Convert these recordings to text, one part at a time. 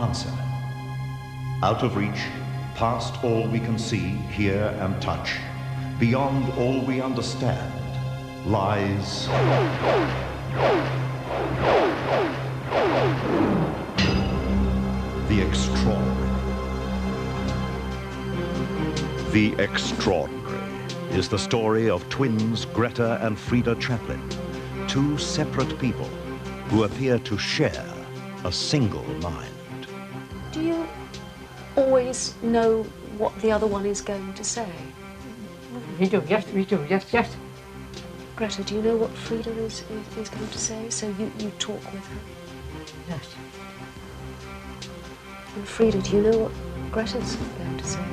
answer. Out of reach, past all we can see, hear, and touch, beyond all we understand, lies the extraordinary. The Extraordinary is the story of twins Greta and Frida Chaplin, two separate people who appear to share a single mind. Do you always know what the other one is going to say? We do, yes, yes. Greta, do you know what Frida is going to say? So you talk with her? Yes. And Frida, do you know what Greta's going to say?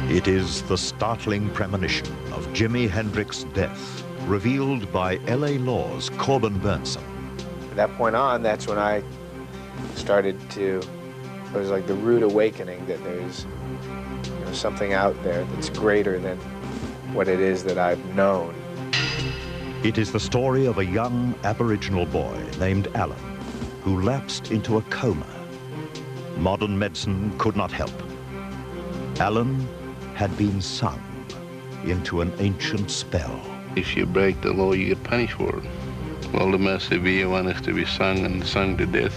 It is the startling premonition of Jimi Hendrix's death, revealed by L.A. Law's Corbin Burnson. From that point on, that's when I started to, it was like the rude awakening that there's something out there that's greater than what it is that I've known. It is the story of a young Aboriginal boy named Alan, who lapsed into a coma. Modern medicine could not help. Alan had been sung into an ancient spell. If you break the law, you get punished for it. Well, the most severe one is to be sung and sung to death.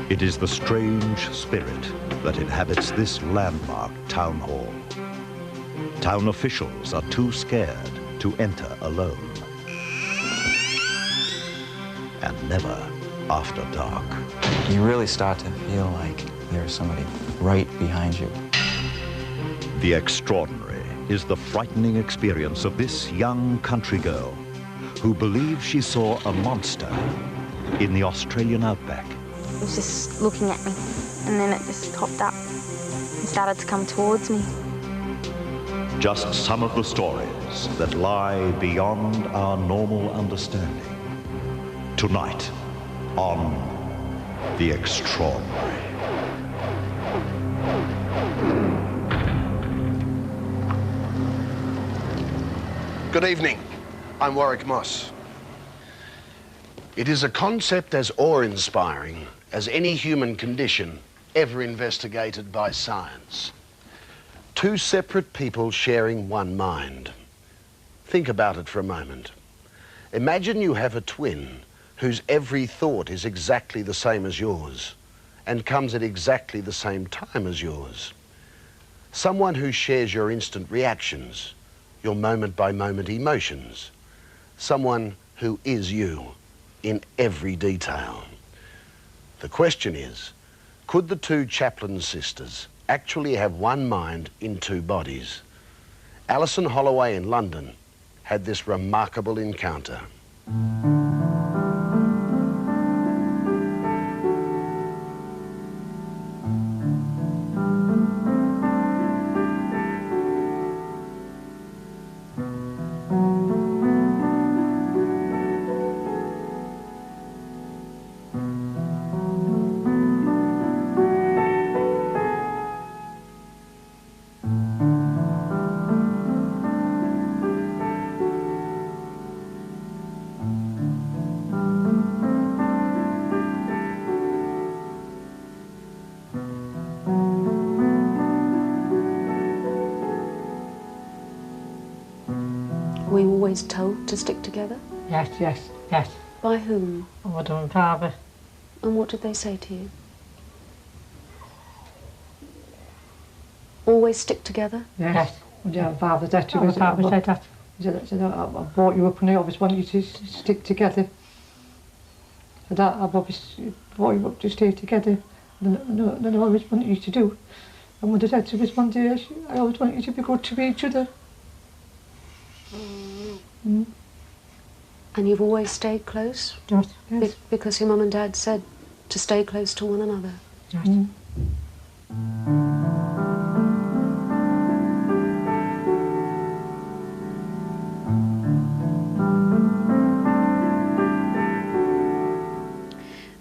It is the strange spirit that inhabits this landmark town hall. Town officials are too scared to enter alone. And never after dark. You really start to feel like there's somebody right behind you. The Extraordinary is the frightening experience of this young country girl who believes she saw a monster in the Australian outback. It was just looking at me, and then it just popped up and started to come towards me. Just some of the stories that lie beyond our normal understanding. Tonight on The Extraordinary. Good evening. I'm Warwick Moss. It is a concept as awe-inspiring as any human condition ever investigated by science. Two separate people sharing one mind. Think about it for a moment. Imagine you have a twin whose every thought is exactly the same as yours and comes at exactly the same time as yours. Someone who shares your instant reactions, your moment-by-moment emotions. Someone who is you in every detail. The question is, could the two Chaplin sisters actually have one mind in two bodies? Alison Holloway in London had this remarkable encounter. Were you always told to stick together? Yes. By whom? Mother and father. And what did they say to you? Always stick together? Yes. Yeah, father said to us. Father said that. He said, I brought you up and I always wanted you to stick together. And I've always brought you up to stay together. And I always wanted you to do. And Mother said to us one day, I always want you to be good to each other. Mm. And you've always stayed close? Yes. Because your mum and dad said to stay close to one another? Yes.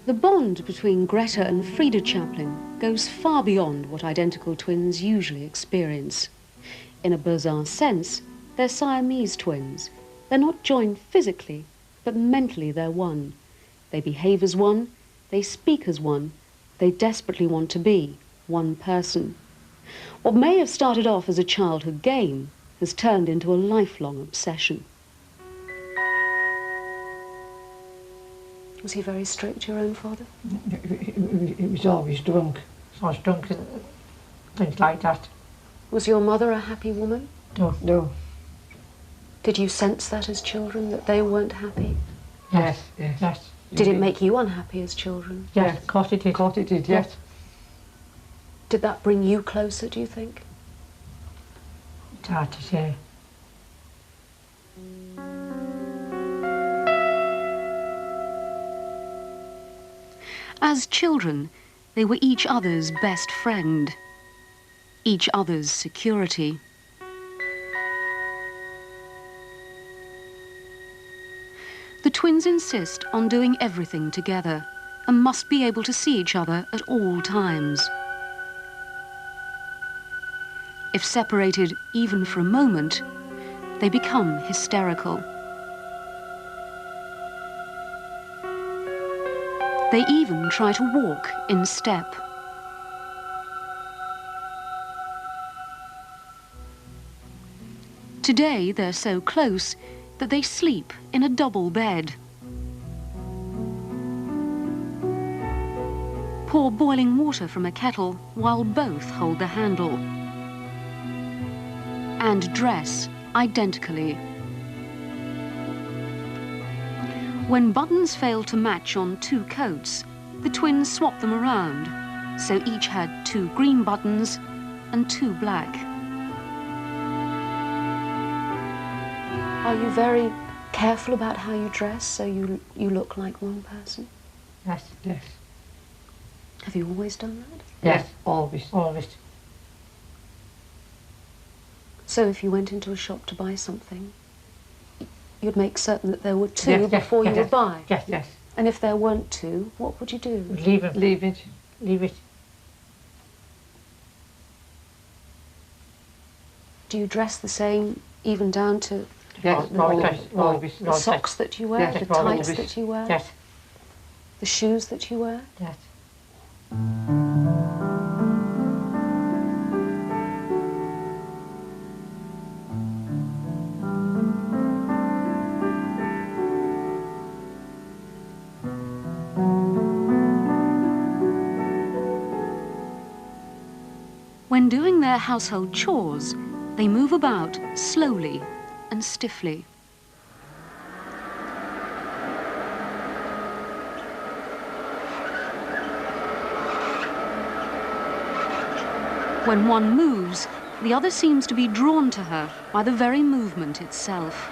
The bond between Greta and Frida Chaplin goes far beyond what identical twins usually experience. In a bizarre sense, they're Siamese twins. They're not joined physically, but mentally they're one. They behave as one, they speak as one, they desperately want to be one person. What may have started off as a childhood game has turned into a lifelong obsession. Was he very strict, your own father? He was always drunk. Always drunk and things like that. Was your mother a happy woman? No. No. Did you sense that as children, that they weren't happy? Yes, yes. Yes. Did it make you unhappy as children? Yes, of course it did. Of course it did, yes. Did that bring you closer, do you think? It's hard to say. As children, they were each other's best friend, each other's security. The twins insist on doing everything together and must be able to see each other at all times. If separated even for a moment, they become hysterical. They even try to walk in step. Today they're so close that they sleep in a double bed. Pour boiling water from a kettle while both hold the handle. And dress identically. When buttons failed to match on 2 coats, the twins swapped them around, so each had 2 green buttons and 2 black. Are you very careful about how you dress so you look like one person? Yes, yes. Have you always done that? Yes, always, always. So if you went into a shop to buy something, you'd make certain that there were 2 before you would buy? Yes, yes. And if there weren't 2, what would you do? Leave it. Leave it. Leave it. Do you dress the same, even down to the socks that you wear, the tights that you wear, yes, the shoes that you wear? Yes. When doing their household chores, they move about slowly and stiffly. When one moves, the other seems to be drawn to her by the very movement itself.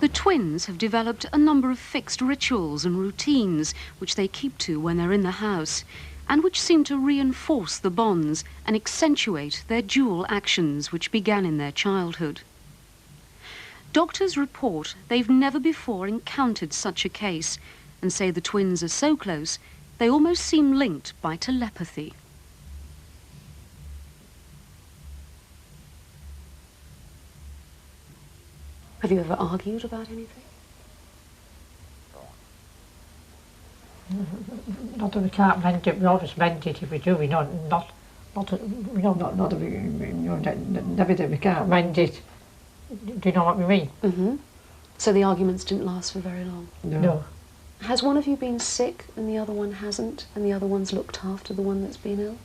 The twins have developed a number of fixed rituals and routines which they keep to when they're in the house, and which seem to reinforce the bonds and accentuate their dual actions which began in their childhood. Doctors report they've never before encountered such a case and say the twins are so close they almost seem linked by telepathy. Have you ever argued about anything? Not that we can't mend it, we always mend it if we do, never that we can't mend it. Do you know what we mean? Mm-hmm. So the arguments didn't last for very long? No. Has one of you been sick and the other one hasn't, and the other one's looked after the one that's been ill?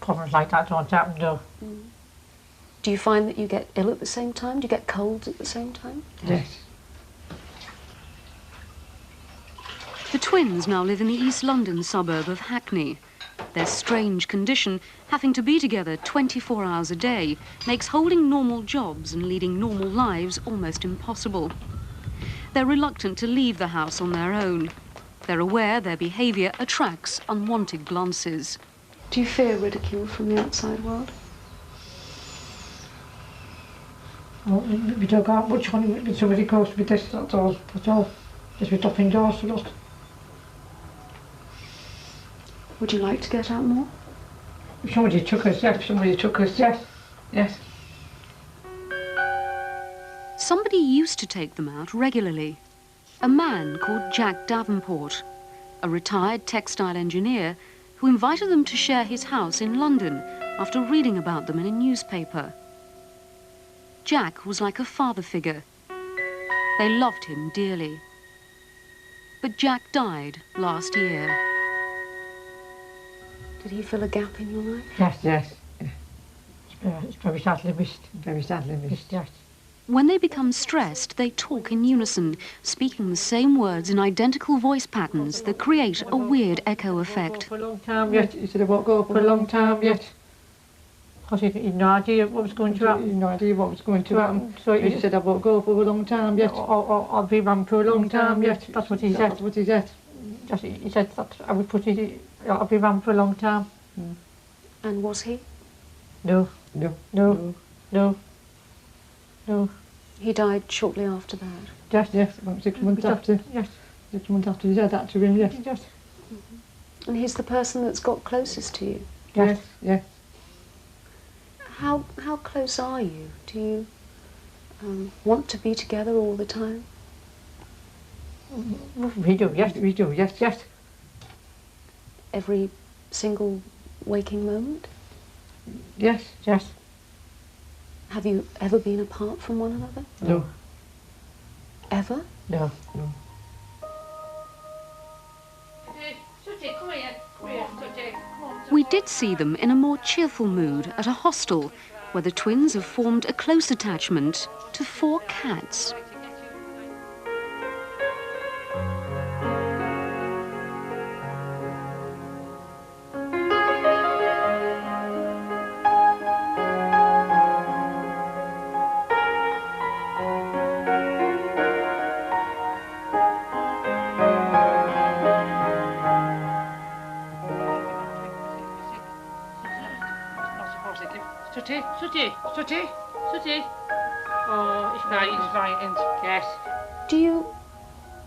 Problems like that don't happen, no. Mm. Do you find that you get ill at the same time? Do you get colds at the same time? Yes. The twins now live in the East London suburb of Hackney. Their strange condition, having to be together 24 hours a day, makes holding normal jobs and leading normal lives almost impossible. They're reluctant to leave the house on their own. They're aware their behaviour attracts unwanted glances. Do you fear ridicule from the outside world? Well, we don't go out much when somebody goes with this, that's all. Just we're up indoors for us. Would you like to get out more? If somebody took us, yes. If somebody took us, yes. Yes. Somebody used to take them out regularly. A man called Jack Davenport, a retired textile engineer who invited them to share his house in London after reading about them in a newspaper. Jack was like a father figure. They loved him dearly. But Jack died last year. Did he fill a gap in your life? Yes, yes. It's very sadly missed. Very sadly missed, yes. When they become stressed, they talk in unison, speaking the same words in identical voice patterns that create a weird echo effect. For a long time yet. He said, I won't go for a long time yet. Because he had no idea what was going to happen. He had no idea what was going to happen. So he said, I won't go for a long time yet. Or I'll be around for a long time yet. That's what he said. That's what he said. He said that I would put it, I'll be around for a long time. And was he? No. No. No. No. No. He died shortly after that? Yes, yes, about 6 months after. Yes. 6 months after he said that to him, yes. Yes. And he's the person that's got closest to you? Yes, yes. How close are you? Do you want to be together all the time? We do, yes, we do, yes, yes. Every single waking moment? Yes, yes. Have you ever been apart from one another? No. Ever? No, no. We did see them in a more cheerful mood at a hostel where the twins have formed a close attachment to 4 cats. Do you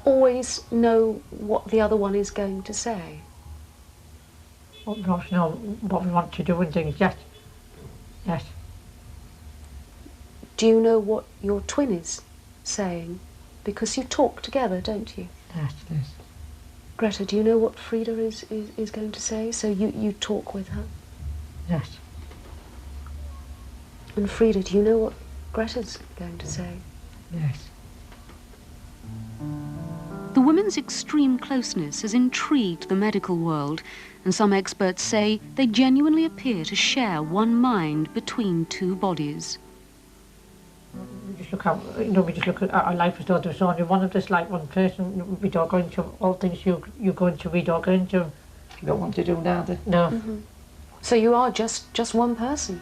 always know what the other one is going to say? Oh gosh, no, what we want to do and things, yes. Yes. Do you know what your twin is saying? Because you talk together, don't you? Yes, yes. Greta, do you know what Frida is going to say? So you talk with her? Yes. And Frida, do you know what Greta's going to say? Yes. The women's extreme closeness has intrigued the medical world, and some experts say they genuinely appear to share one mind between 2 bodies. We just look at, we just look at our life as though there was only one of us, like one person. We don't go into all things you go into, we don't go into. You don't want to do neither. No. Mm-hmm. So you are just one person?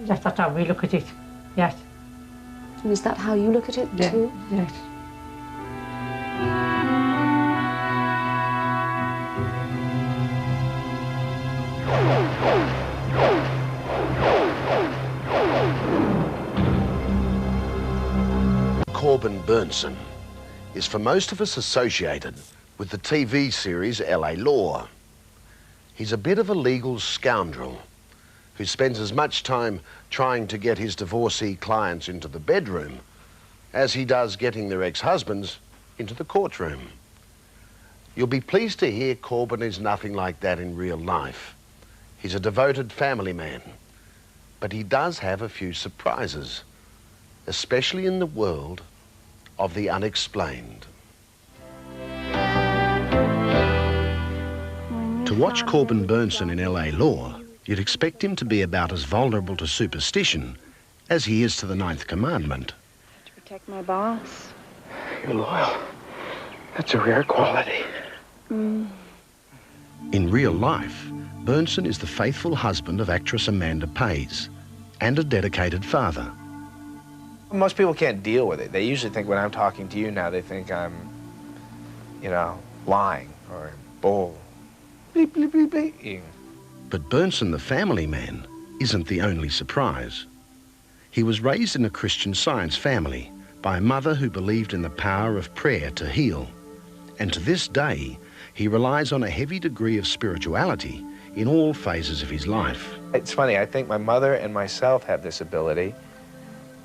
Yes, that's how we look at it, yes. And is that how you look at it too? Yes. Corbin Bernsen is for most of us associated with the TV series LA Law. He's a bit of a legal scoundrel who spends as much time trying to get his divorcee clients into the bedroom as he does getting their ex-husbands into the courtroom. You'll be pleased to hear Corbin is nothing like that in real life. He's a devoted family man, but he does have a few surprises, especially in the world of the unexplained. To watch Corbin Bernsen in LA Law, you'd expect him to be about as vulnerable to superstition as he is to the 9th commandment. To protect my boss. You're loyal. That's a rare quality. In real life, Bernsen is the faithful husband of actress Amanda Pays and a dedicated father. Most people can't deal with it. They usually think when I'm talking to you now, they think I'm, you know, lying or bull. Bleep, bleep, bleep, bleep. But Bernsen, the family man, isn't the only surprise. He was raised in a Christian Science family by a mother who believed in the power of prayer to heal. And to this day, he relies on a heavy degree of spirituality in all phases of his life. It's funny, I think my mother and myself have this ability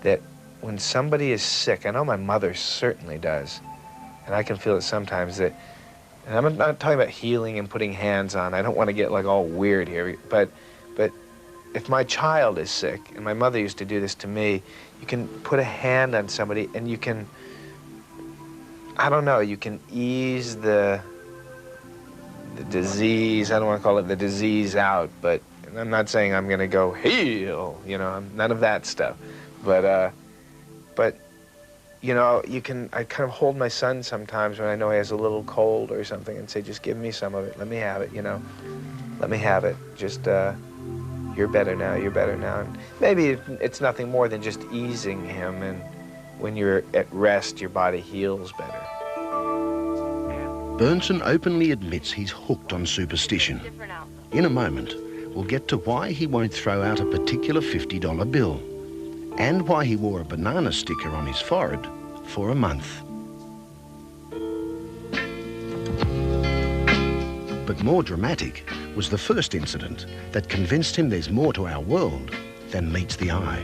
that when somebody is sick, I know my mother certainly does, and I can feel it sometimes that, and I'm not talking about healing and putting hands on, I don't want to get like all weird here, but if my child is sick, and my mother used to do this to me, you can put a hand on somebody and you can, I don't know, you can ease the disease, I don't want to call it the disease out, but I'm not saying I'm going to go heal, you know, none of that stuff. But you know, I kind of hold my son sometimes when I know he has a little cold or something and say, just give me some of it, let me have it, you know, let me have it, just, you're better now, you're better now. And maybe it's nothing more than just easing him, and when you're at rest, your body heals better. Bernson openly admits he's hooked on superstition. In a moment, we'll get to why he won't throw out a particular $50 bill and why he wore a banana sticker on his forehead for a month. But more dramatic was the first incident that convinced him there's more to our world than meets the eye.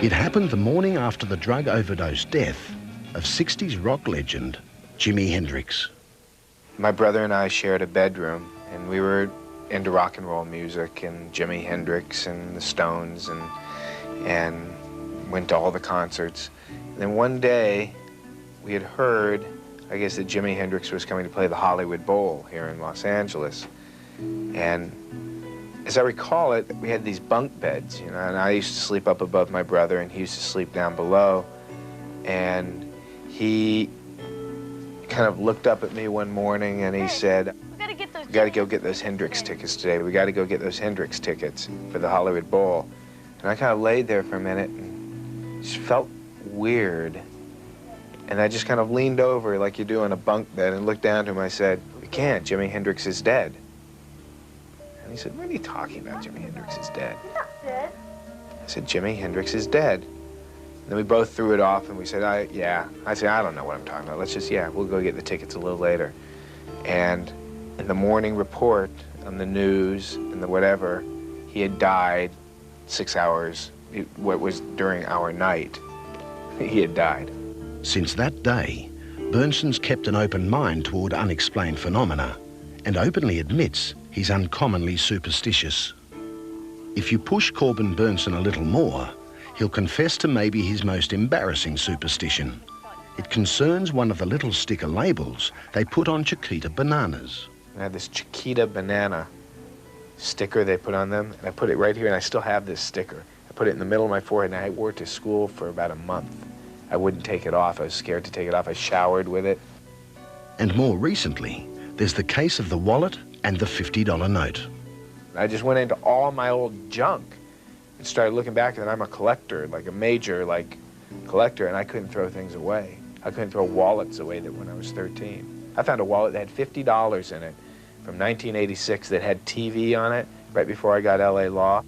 It happened the morning after the drug overdose death of 60s rock legend Jimi Hendrix. My brother and I shared a bedroom, and we were into rock and roll music and Jimi Hendrix and the Stones, and went to all the concerts. And then one day we had heard, I guess, that Jimi Hendrix was coming to play the Hollywood Bowl here in Los Angeles. And as I recall it, we had these bunk beds, you know, and I used to sleep up above my brother and he used to sleep down below. And he kind of looked up at me one morning and he said, we gotta go get those Hendrix tickets today. We gotta go get those Hendrix tickets for the Hollywood Bowl. And I kind of laid there for a minute and just felt weird. And I just kind of leaned over like you do on a bunk bed and looked down to him. I said, we can't, Jimi Hendrix is dead. And he said, what are you talking about, Jimi Hendrix is dead? He's not dead. I said, Jimi Hendrix is dead. And then we both threw it off and we said, yeah. I said, I don't know what I'm talking about. Let's just, yeah, we'll go get the tickets a little later. And in the morning report on the news and the whatever, he had died 6 hours, what was during our night. He had died. Since that day, Bernson's kept an open mind toward unexplained phenomena and openly admits he's uncommonly superstitious. If you push Corbin Bernson a little more, he'll confess to maybe his most embarrassing superstition. It concerns one of the little sticker labels they put on Chiquita bananas. I had this Chiquita banana sticker they put on them, and I put it right here, and I still have this sticker. I put it in the middle of my forehead, and I wore it to school for about a month. I wouldn't take it off. I was scared to take it off. I showered with it. And more recently, there's the case of the wallet and the $50 note. I just went into all my old junk and started looking back, and I'm a collector, like a major collector, and I couldn't throw things away. I couldn't throw wallets away that when I was 13. I found a wallet that had $50 in it from 1986 that had TV on it right before I got LA Law.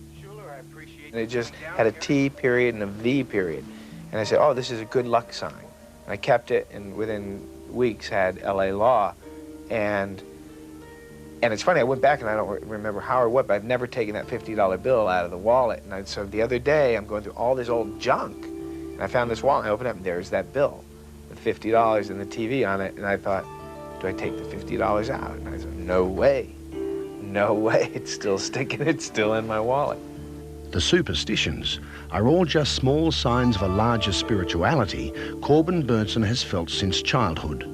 And it just had a T period and a V period. And I said, oh, this is a good luck sign. And I kept it, and within weeks had LA Law. And it's funny, I went back and I don't remember how or what, but I've never taken that $50 bill out of the wallet. And so the other day, I'm going through all this old junk, and I found this wallet, and I opened it up, and there's that bill with $50 and the TV on it. And I thought, do I take the $50 out? And I said, no way. No way. It's still sticking. It's still in my wallet. The superstitions are all just small signs of a larger spirituality Corbin Bernson has felt since childhood,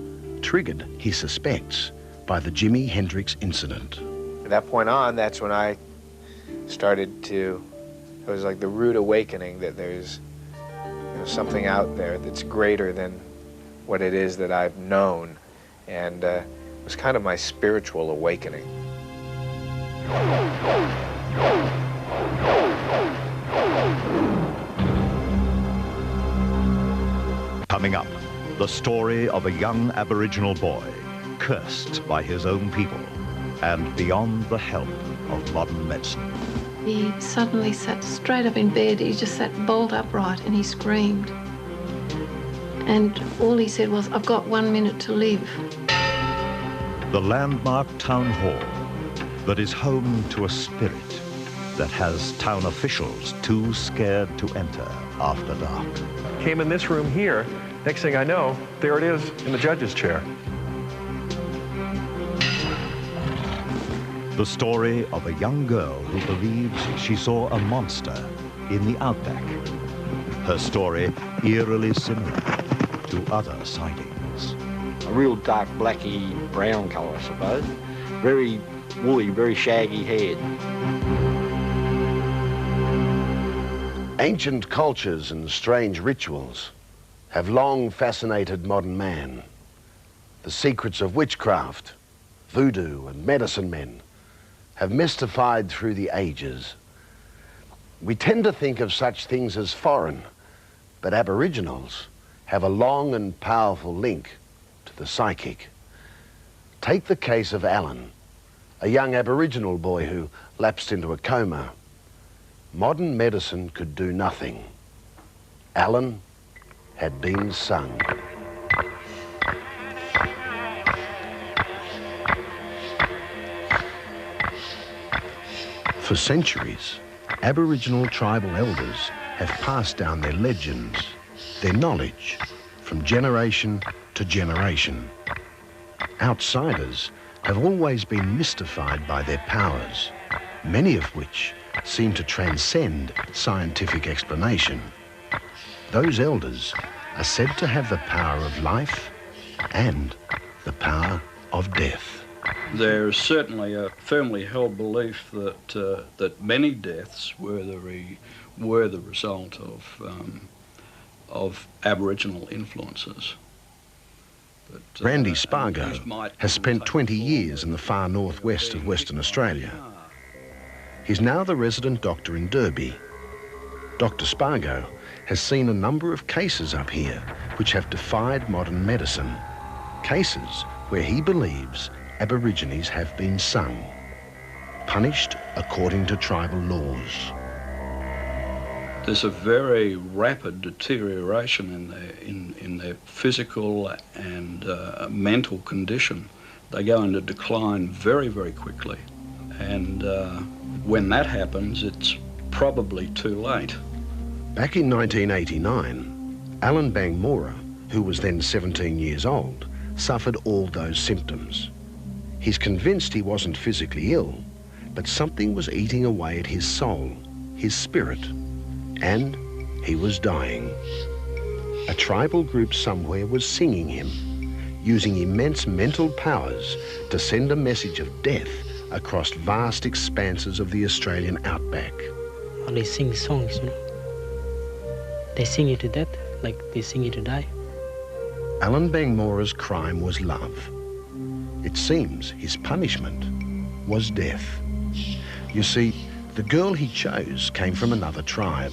triggered, he suspects, by the Jimi Hendrix incident. From that point on, that's when I started to, it was like the rude awakening that there's something out there that's greater than what it is that I've known. And it was kind of my spiritual awakening. Coming up, the story of a young Aboriginal boy cursed by his own people and beyond the help of modern medicine. He suddenly sat straight up in bed. He just sat bolt upright and he screamed. And all he said was, I've got 1 minute to live. The landmark town hall that is home to a spirit that has town officials too scared to enter after dark. Came in this room here. Next thing I know, there it is in the judge's chair. The story of a young girl who believes she saw a monster in the outback. Her story eerily similar to other sightings. A real dark blacky brown colour, I suppose. Very woolly, very shaggy head. Ancient cultures and strange rituals have long fascinated modern man. The secrets of witchcraft, voodoo and medicine men have mystified through the ages. We tend to think of such things as foreign, but Aboriginals have a long and powerful link to the psychic. Take the case of Alan, a young Aboriginal boy who lapsed into a coma. Modern medicine could do nothing. Alan had been sung. For centuries, Aboriginal tribal elders have passed down their legends, their knowledge, from generation to generation. Outsiders have always been mystified by their powers, many of which seem to transcend scientific explanation. Those elders are said to have the power of life and the power of death. There's certainly a firmly held belief that that many deaths were the result of Aboriginal influences. But, Randy Spargo has spent 20 years in the far northwest of Western Australia. He's now the resident doctor in Derby. Dr. Spargo has seen a number of cases up here which have defied modern medicine. Cases where he believes Aborigines have been sung, punished according to tribal laws. There's a very rapid deterioration in their physical and mental condition. They go into decline very, very quickly. And when that happens, it's probably too late. Back in 1989, Alan Bangmora, who was then 17 years old, suffered all those symptoms. He's convinced he wasn't physically ill, but something was eating away at his soul, his spirit, and he was dying. A tribal group somewhere was singing him, using immense mental powers to send a message of death across vast expanses of the Australian outback. They sing songs, you know. They sing you to death, like they sing you to die. Alan Bangmora's crime was love. It seems his punishment was death. You see, the girl he chose came from another tribe,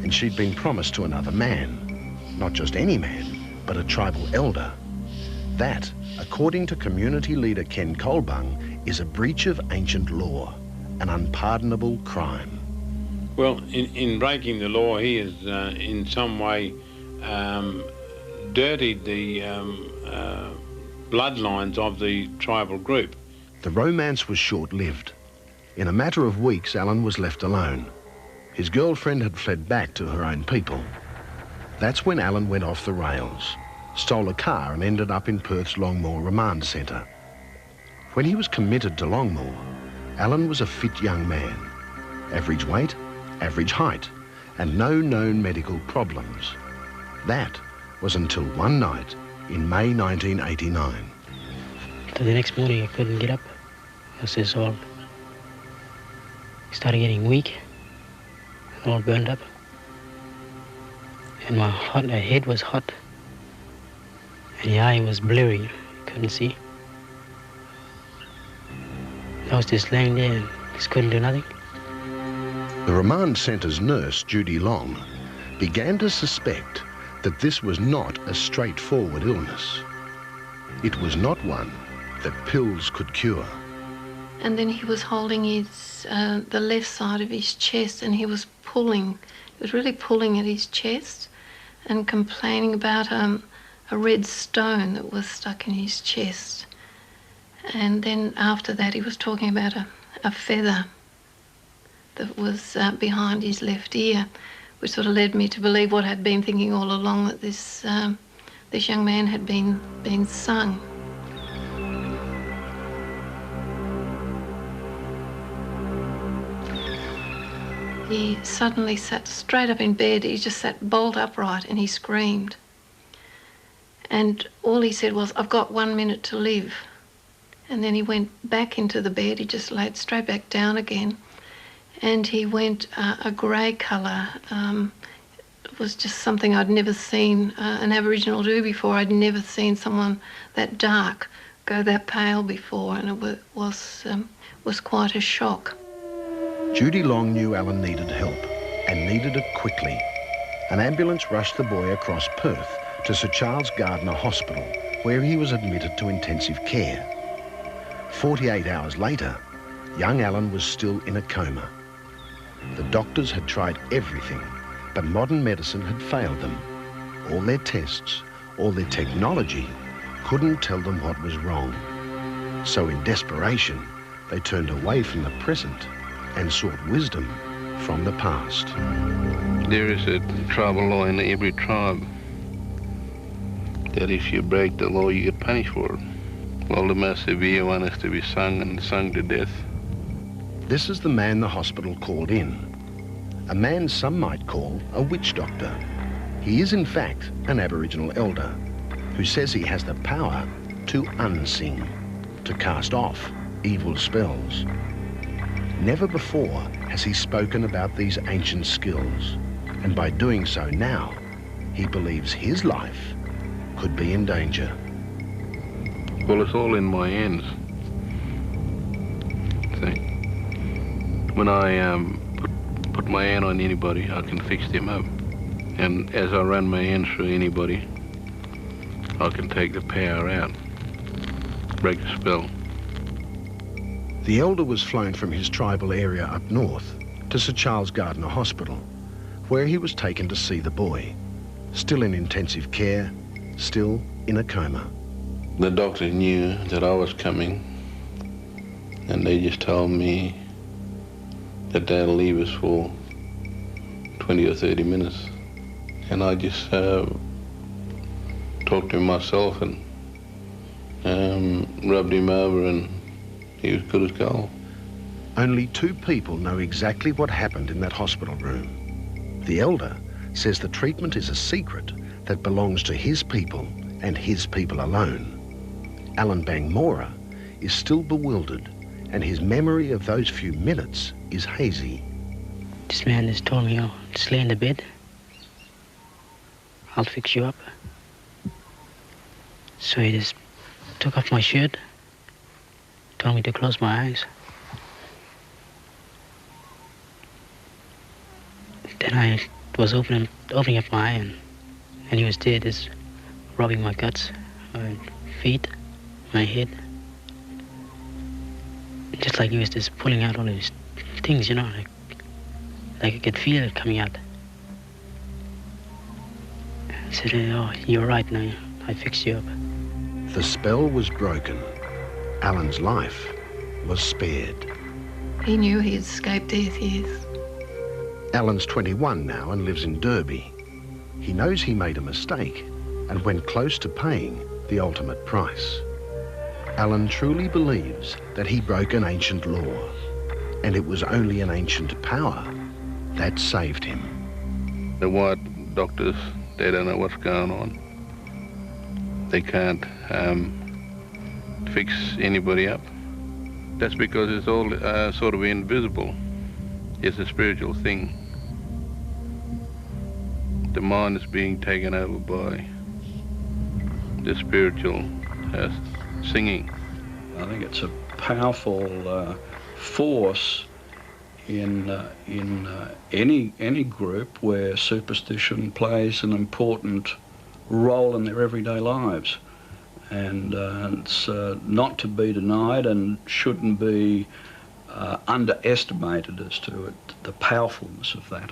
and she'd been promised to another man. Not just any man, but a tribal elder. That, according to community leader Ken Colbung, is a breach of ancient law, an unpardonable crime. Well, in breaking the law, he has in some way dirtied the bloodlines of the tribal group. The romance was short-lived. In a matter of weeks, Alan was left alone. His girlfriend had fled back to her own people. That's when Alan went off the rails, stole a car and ended up in Perth's Longmore Remand Centre. When he was committed to Longmore, Alan was a fit young man. Average weight, average height, and no known medical problems. That was until one night in May 1989. So the next morning I couldn't get up. I was just all started getting weak, all burned up. And my head was hot. And the eye was blurry, couldn't see. I was just laying there and just couldn't do nothing. The remand centre's nurse, Judy Long, began to suspect that this was not a straightforward illness. It was not one that pills could cure. And then he was holding his the left side of his chest, and he was pulling. He was really pulling at his chest and complaining about a red stone that was stuck in his chest. And then after that he was talking about a feather that was behind his left ear, which sort of led me to believe what I'd been thinking all along, that this young man had been sung. He suddenly sat straight up in bed. He just sat bolt upright and he screamed. And all he said was, "I've got 1 minute to live." And then he went back into the bed. He just laid straight back down again. And he went a grey colour. It was just something I'd never seen an Aboriginal do before. I'd never seen someone that dark go that pale before, and it was quite a shock. Judy Long knew Alan needed help, and needed it quickly. An ambulance rushed the boy across Perth to Sir Charles Gardner Hospital, where he was admitted to intensive care. 48 hours later, young Alan was still in a coma. The doctors had tried everything, but modern medicine had failed them. All their tests, all their technology, couldn't tell them what was wrong. So in desperation, they turned away from the present and sought wisdom from the past. There is a tribal law in every tribe that if you break the law, you get punished for it. Well, the most severe one is to be sung and sung to death. This is the man the hospital called in. A man some might call a witch doctor. He is in fact an Aboriginal elder who says he has the power to unsing, to cast off evil spells. Never before has he spoken about these ancient skills, and by doing so now, he believes his life could be in danger. Well, it's all in my hands. See? When I put my hand on anybody, I can fix them up. And as I run my hand through anybody, I can take the power out, break the spell. The elder was flown from his tribal area up north to Sir Charles Gardner Hospital, where he was taken to see the boy, still in intensive care, still in a coma. The doctor knew that I was coming, and they just told me that they'll leave us for 20 or 30 minutes. And I just talked to him myself and rubbed him over, and he was good as gold. Only 2 people know exactly what happened in that hospital room. The elder says the treatment is a secret that belongs to his people and his people alone. Alan Bangmora is still bewildered, and his memory of those few minutes is hazy. This man just told me, "Oh, just lay in the bed. I'll fix you up." So he just took off my shirt, told me to close my eyes. Then I was opening up my eye, and he was there just rubbing my guts, my feet, my head. Just like he was just pulling out all these things, you know, like I could feel it coming out. I said, "Oh, you're right now, I fixed you up." The spell was broken. Alan's life was spared. He knew he had escaped death, yes. Alan's 21 now and lives in Derby. He knows he made a mistake and went close to paying the ultimate price. Alan truly believes that he broke an ancient law, and it was only an ancient power that saved him. The white doctors, they don't know what's going on. They can't fix anybody up. That's because it's all sort of invisible. It's a spiritual thing. The mind is being taken over by the spiritual singing. I think it's a powerful force in any group where superstition plays an important role in their everyday lives, and it's not to be denied and shouldn't be underestimated as to the powerfulness of that.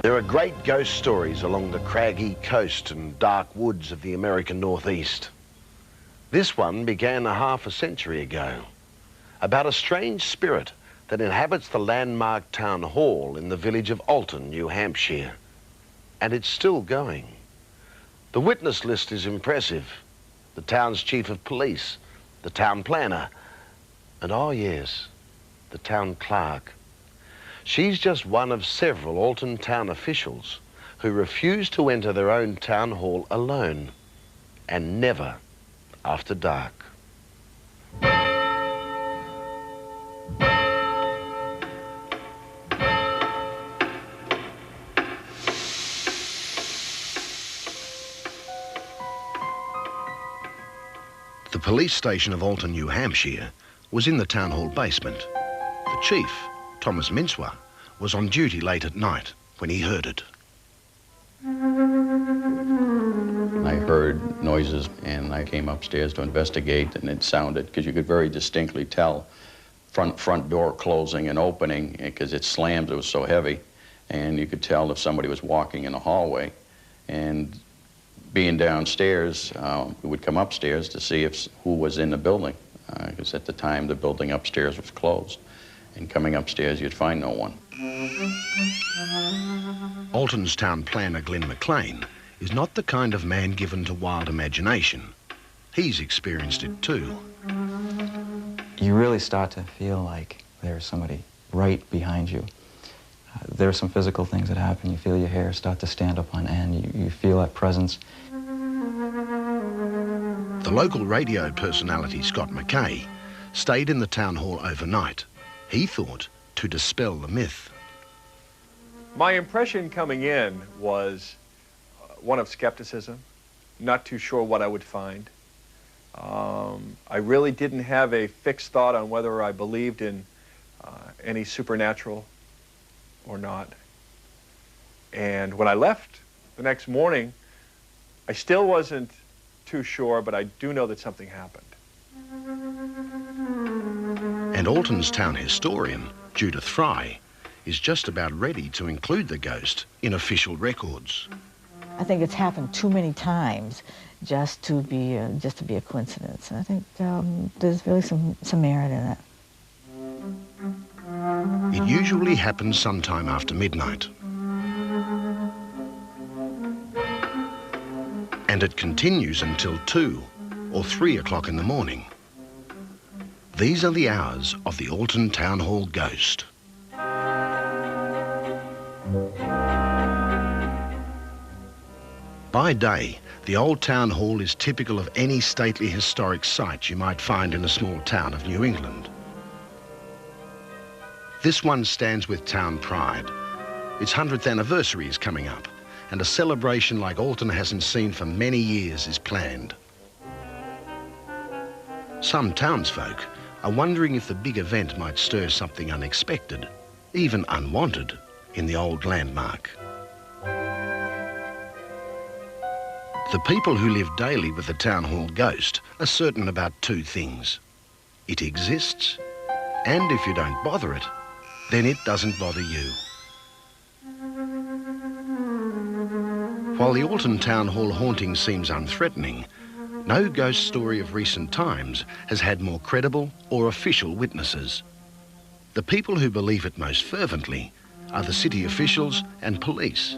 There are great ghost stories along the craggy coast and dark woods of the American Northeast. This one began half a century ago, about a strange spirit that inhabits the landmark town hall in the village of Alton, New Hampshire. And it's still going. The witness list is impressive. The town's chief of police, the town planner, and oh yes, the town clerk. She's just one of several Alton town officials who refuse to enter their own town hall alone, and never after dark. The police station of Alton, New Hampshire was in the town hall basement. The chief, Thomas Mincewa, was on duty late at night when he heard it. I heard noises and I came upstairs to investigate, and it sounded, because you could very distinctly tell front door closing and opening because it slammed, it was so heavy, and you could tell if somebody was walking in the hallway. And being downstairs, we would come upstairs to see who was in the building, because at the time the building upstairs was closed. And coming upstairs, you'd find no one. Alton's town planner, Glenn McLean, is not the kind of man given to wild imagination. He's experienced it too. You really start to feel like there's somebody right behind you. There are some physical things that happen. You feel your hair start to stand up on end. You feel that presence. The local radio personality, Scott McKay, stayed in the town hall overnight. He thought to dispel the myth. My impression coming in was one of skepticism, not too sure what I would find. I really didn't have a fixed thought on whether I believed in any supernatural or not. And when I left the next morning, I still wasn't too sure, but I do know that something happened. And Alton's town historian, Judith Fry, is just about ready to include the ghost in official records. I think it's happened too many times just to be a coincidence. And I think there's really some merit in it. It usually happens sometime after midnight. And it continues until 2 or 3 o'clock in the morning. These are the hours of the Alton Town Hall ghost. By day, the old town hall is typical of any stately historic site you might find in a small town of New England. This one stands with town pride. Its 100th anniversary is coming up, and a celebration like Alton hasn't seen for many years is planned. Some townsfolk are wondering if the big event might stir something unexpected, even unwanted, in the old landmark. The people who live daily with the town hall ghost are certain about 2 things. It exists, and if you don't bother it, then it doesn't bother you. While the Alton Town Hall haunting seems unthreatening, no ghost story of recent times has had more credible or official witnesses. The people who believe it most fervently are the city officials and police.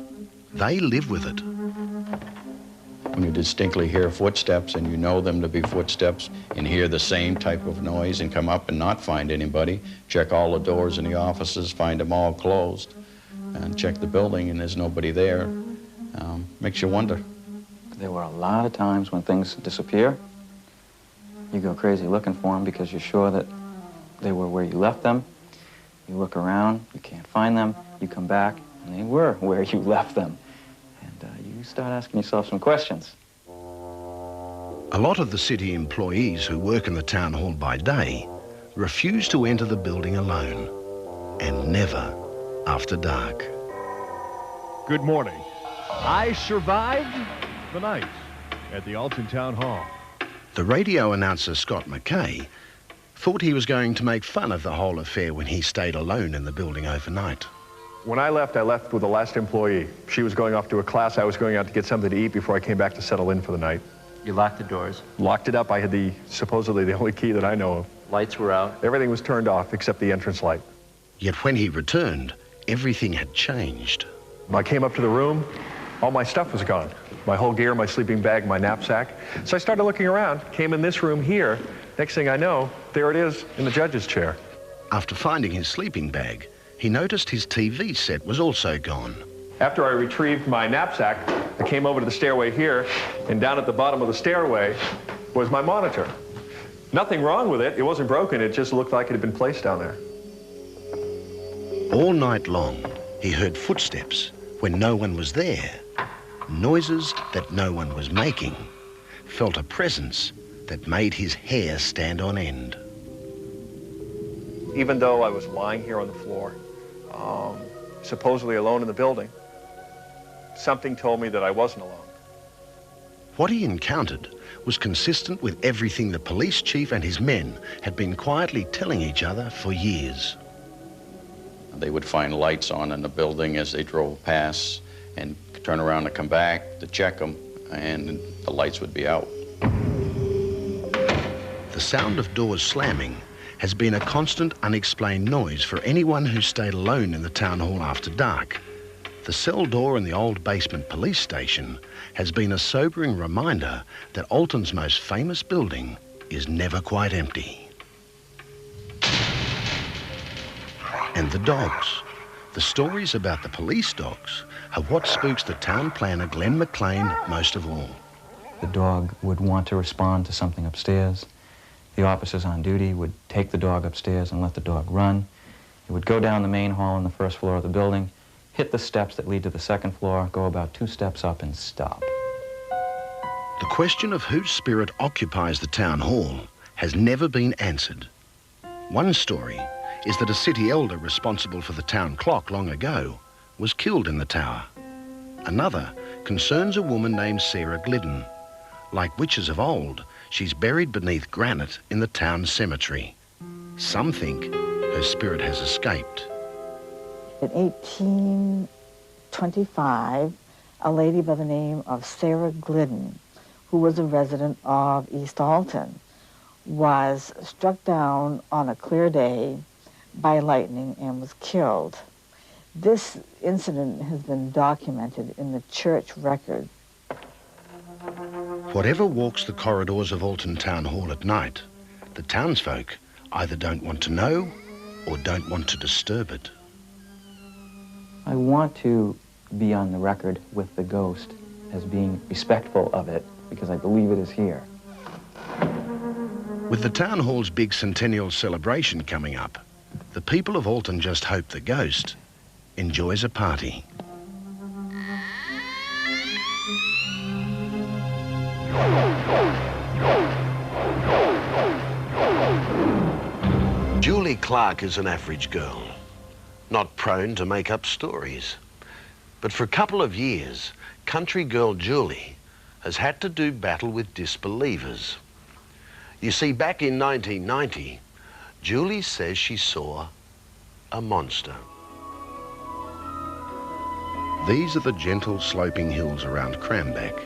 They live with it. When you distinctly hear footsteps and you know them to be footsteps and hear the same type of noise and come up and not find anybody, check all the doors in the offices, find them all closed, and check the building and there's nobody there, makes you wonder. There were a lot of times when things disappear. You go crazy looking for them because you're sure that they were where you left them. You look around, you can't find them, you come back, and they were where you left them. You start asking yourself some questions. A lot of the city employees who work in the town hall by day refuse to enter the building alone, and never after dark. Good morning. I survived the night at the Alton Town Hall. The radio announcer, Scott McKay, thought he was going to make fun of the whole affair when he stayed alone in the building overnight. When I left with the last employee. She was going off to a class. I was going out to get something to eat before I came back to settle in for the night. You locked the doors? Locked it up. I had supposedly the only key that I know of. Lights were out? Everything was turned off except the entrance light. Yet when he returned, everything had changed. When I came up to the room, all my stuff was gone. My whole gear, my sleeping bag, my knapsack. So I started looking around, came in this room here. Next thing I know, there it is in the judge's chair. After finding his sleeping bag, he noticed his TV set was also gone. After I retrieved my knapsack, I came over to the stairway here, and down at the bottom of the stairway was my monitor. Nothing wrong with it. It wasn't broken. It just looked like it had been placed down there. All night long, he heard footsteps when no one was there, noises that no one was making, felt a presence that made his hair stand on end. Even though I was lying here on the floor, supposedly alone in the building, something told me that I wasn't alone. What he encountered was consistent with everything the police chief and his men had been quietly telling each other for years. They would find lights on in the building as they drove past and turn around and come back to check them, and the lights would be out. The sound of doors slamming has been a constant unexplained noise for anyone who stayed alone in the town hall after dark. The cell door in the old basement police station has been a sobering reminder that Alton's most famous building is never quite empty. And the dogs. The stories about the police dogs are what spooks the town planner Glenn McLean most of all. The dog would want to respond to something upstairs. The officers on duty would take the dog upstairs and let the dog run. It would go down the main hall on the first floor of the building, hit the steps that lead to the second floor, go about 2 steps up and stop. The question of whose spirit occupies the town hall has never been answered. One story is that a city elder responsible for the town clock long ago was killed in the tower. Another concerns a woman named Sarah Glidden. Like witches of old, she's buried beneath granite in the town cemetery. Some think her spirit has escaped. In 1825, a lady by the name of Sarah Glidden, who was a resident of East Alton, was struck down on a clear day by lightning and was killed. This incident has been documented in the church record. Whatever walks the corridors of Alton Town Hall at night, the townsfolk either don't want to know or don't want to disturb it. I want to be on the record with the ghost as being respectful of it because I believe it is here. With the town hall's big centennial celebration coming up, the people of Alton just hope the ghost enjoys a party. Julie Clark is an average girl, not prone to make up stories. But for a couple of years, country girl Julie has had to do battle with disbelievers. You see, back in 1990, Julie says she saw a monster. These are the gentle sloping hills around Crambeck,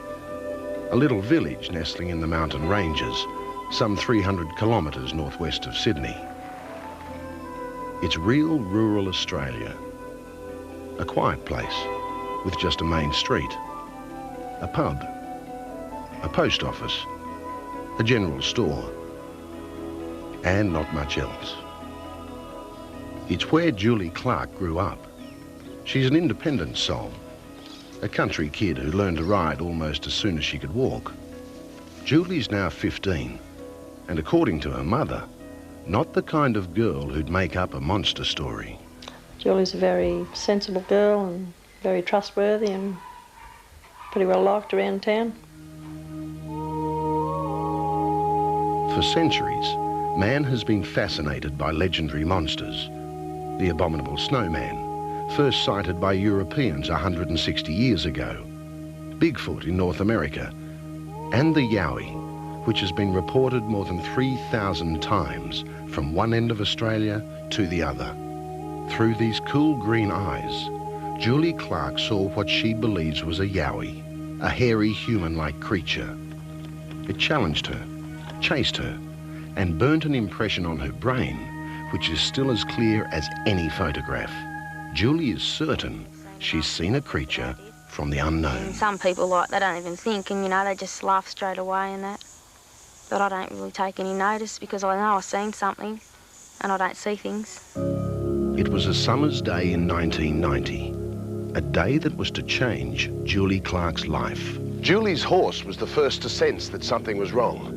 a little village nestling in the mountain ranges, some 300 kilometres northwest of Sydney. It's real rural Australia, a quiet place with just a main street, a pub, a post office, a general store, and not much else. It's where Julie Clark grew up. She's an independent soul, a country kid who learned to ride almost as soon as she could walk. Julie's now 15, and according to her mother, not the kind of girl who'd make up a monster story. Julie's a very sensible girl and very trustworthy and pretty well liked around town. For centuries, man has been fascinated by legendary monsters. The abominable snowman, first sighted by Europeans 160 years ago, Bigfoot in North America, and the Yowie, which has been reported more than 3,000 times from one end of Australia to the other. Through these cool green eyes, Julie Clark saw what she believes was a yowie, a hairy human-like creature. It challenged her, chased her, and burnt an impression on her brain, which is still as clear as any photograph. Julie is certain she's seen a creature from the unknown. And some people, like, they don't even think, and, you know, they just laugh straight away and that. But I don't really take any notice because I know I've seen something and I don't see things. It was a summer's day in 1990, a day that was to change Julie Clark's life. Julie's horse was the first to sense that something was wrong.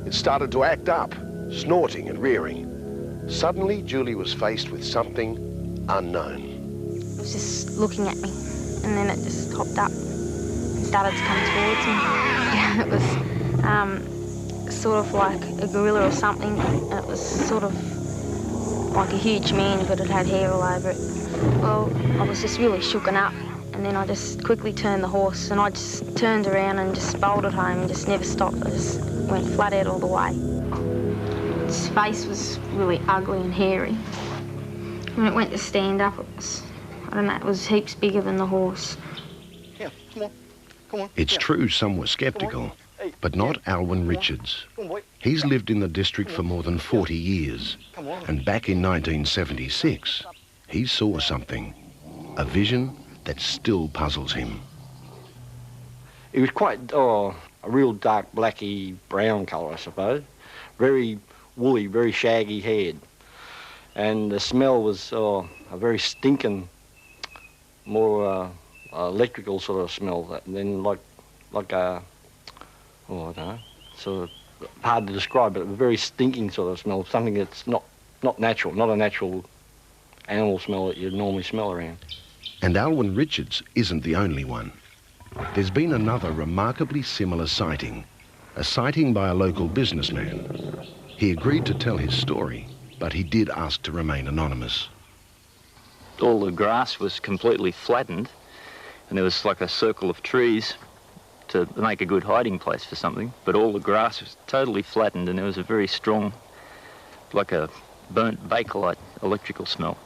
It started to act up, snorting and rearing. Suddenly, Julie was faced with something unknown. It was just looking at me, and then it just hopped up and started to come towards me. Yeah, it was sort of like a gorilla or something, and it was sort of like a huge man, but it had hair all over it. Well, I was just really shooken up, and then I just quickly turned the horse, and I just turned around and just bolted home and just never stopped. I just went flat out all the way. His face was really ugly and hairy. When it went to stand up, it was, I don't know, it was heaps bigger than the horse. Yeah, come on, come on. It's true some were sceptical, but not Alwyn Richards. He's lived in the district for more than 40 years, and back in 1976, he saw something, a vision that still puzzles him. It was quite, a real dark blacky brown colour, I suppose. Very woolly, very shaggy haired. And the smell was a very stinking, more electrical sort of smell than like a, I don't know, sort of hard to describe, but a very stinking sort of smell, something that's not natural, not a natural animal smell that you'd normally smell around. And Alwyn Richards isn't the only one. There's been another remarkably similar sighting, a sighting by a local businessman. He agreed to tell his story, but he did ask to remain anonymous. All the grass was completely flattened, and there was like a circle of trees to make a good hiding place for something, but all the grass was totally flattened, and there was a very strong, like a burnt bakelite electrical smell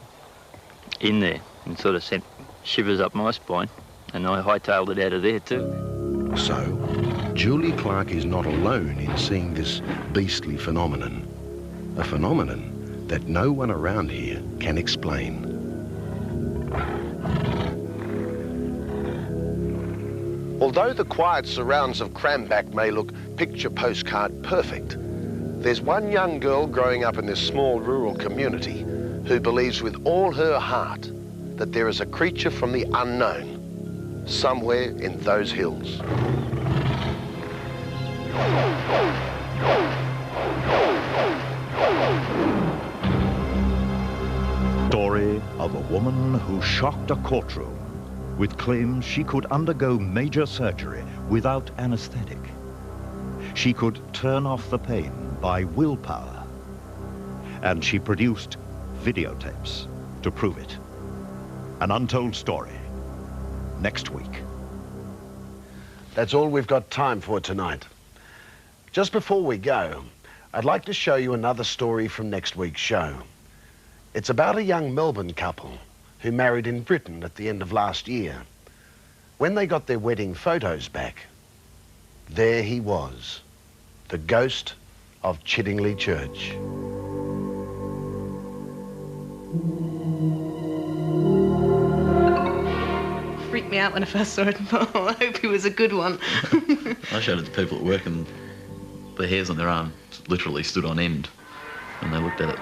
in there, and sort of sent shivers up my spine, and I hightailed it out of there too. So, Julie Clark is not alone in seeing this beastly phenomenon, a phenomenon that no one around here can explain. Although the quiet surrounds of Cramback may look picture postcard perfect, there's one young girl growing up in this small rural community who believes with all her heart that there is a creature from the unknown somewhere in those hills. Story of a woman who shocked a courtroom with claims she could undergo major surgery without anesthetic. She could turn off the pain by willpower. And she produced videotapes to prove it. An untold story. Next week. That's all we've got time for tonight. Just before we go, I'd like to show you another story from next week's show. It's about a young Melbourne couple who married in Britain at the end of last year. When they got their wedding photos back, there he was, the ghost of Chiddingley Church. Freaked me out when I first saw it. I hope he was a good one. I showed it to people at work, and the hairs on their arm literally stood on end when they looked at it.